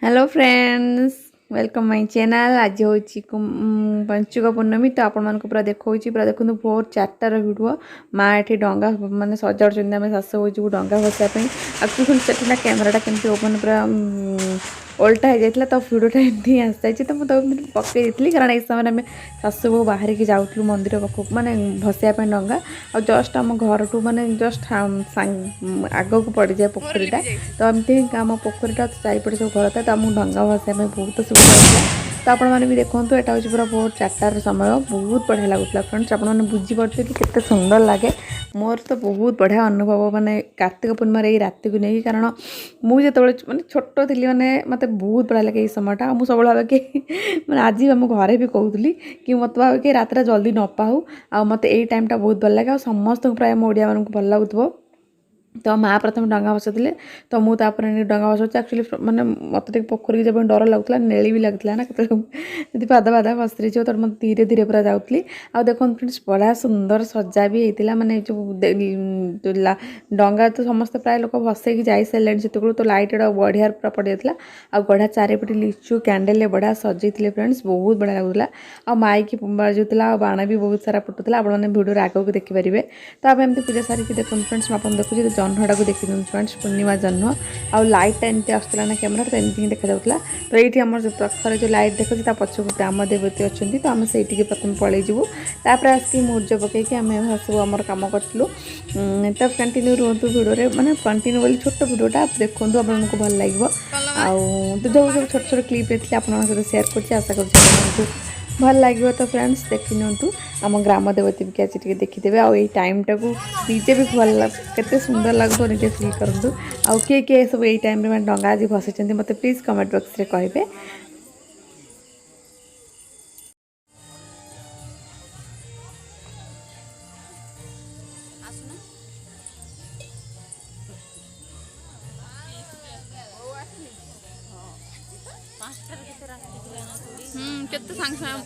Hello friends, welcome my channel. आज हूँ पंचुक पूर्णमी। तो आपण मानक पूरा देखा पूरा देखो भोर 4टार भिडियो। माँ ये डंगा माने सजाड़ आम शाशु हो डंगा भसापी एक्चुअली कैमेराटा केमती ओपन पूरा ओल्टा हो जाता तो भिडटा एमती आसी तो मुझे पकई थी कारण ये समय आम शाशु बो बाहर की जाऊँ मंदिर पाख माने भसापी डंगा और जस्ट आम घर टू माने जस्ट आग को पड़ जाए पोखरीटा। तो एमती आम पोखरीटा चारिपटे सब घर था तो आमको डंगा भसाइया बहुत सुविधा होता। तो आपण मैंने भी देखो यहाँ हूँ पूरा भोर 4टार समय बहुत बढ़िया लगुला फ्रेंड्स। आपने बुझीपे कि केते सुंदर लगे। मोर तो बहुत बढ़िया अनुभव माने कार्तिक पूर्णिमा ये रात को नहीं कारण मुझे माने छोट थी माने मत बहुत बढ़िया लगे ये समयटा। मुझे सब भावे कि मैंने आज आम घरे भी कहूली कि मत भावे कि रात जल्दी न पाऊ आ मत यही टाइमटा बहुत भल लगे। समस्त प्राय ओडिया मानक भल लगुव। तो माँ प्रथम डंगा भसाते तो मुझे डंगा भसा एक्चुअली मैंने मत पोखरी जब डर लगुला नेली भी लगता ना के पाद पाद फसरी तो मत धीरे धीरे पूरा जाऊँगी। आ देखो फ्रेंड्स बड़ा सुंदर सजा भी होता माने जो डंगा तो समस्त प्राय लोक भसैक जा सारे से तो लाइट बढ़िया पूरा पड़ जाता। आ गढ़ा चारिपटे लिचु कैंडल बढ़िया सजै फ्रेंड्स बहुत बढ़िया लगुला। आ माइक बाजुला बाण भी बहुत सारा फुटुला। आपने भिडियो आगे को देखिपारे। तो आप एमती पूजा सारिक देखो फ्रेंड्स आप देखुचे जह्नटा को देखी दूँ फ्रेंड्स पूर्णिमा जह्न आ लाइटा एमती आसला ना कैमेरा तो एमती देखा जाऊला। तो ये आम प्रखर जो लाइट देखुचे पछक ग्राम देवती अच्छा तो आम से प्रथम पलैजु तापर आसिक मुर्ज पकईकि आम सब आम कम करूँ। तो कंटिन्यू रुहतु भिडियो माने कंटिन्यू बोली छोट भिडियोटा देखो आपको भल लगे। तो जो सब छोट छोट क्लिप थे आप सेयार कर आशा कर भल लगे। तो फ्रेंड्स देखी नियंतु आम ग्राम देवती भी आज देखीदे आ टाइमटा को निजे भी भल के सुंदर लगो निजे फिल करूँ। आउ किए किए सब यही टाइम में डंगा आज भसई मत प्लीज कमेंट बॉक्स रे कहे। केते सांग सांग